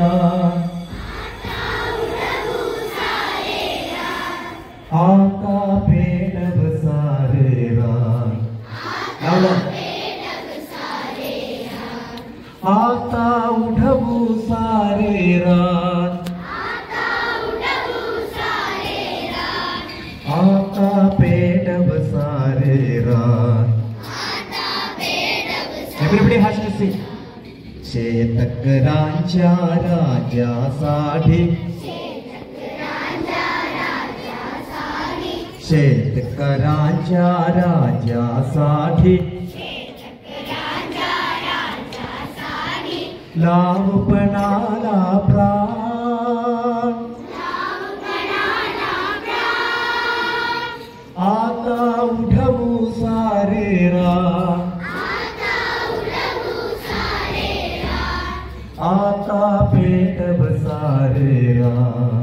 आता पेटव सारे रान, आता उठवू सारे रान, आता पेटव सारे रान. Everybody has to sing. शेतकऱ्यांच्या राजासाठी, शेतकऱ्यांच्या राजासाठी लाव पणाला प्राण, आता उठवू सारे रान, आता पेटव सारे रान.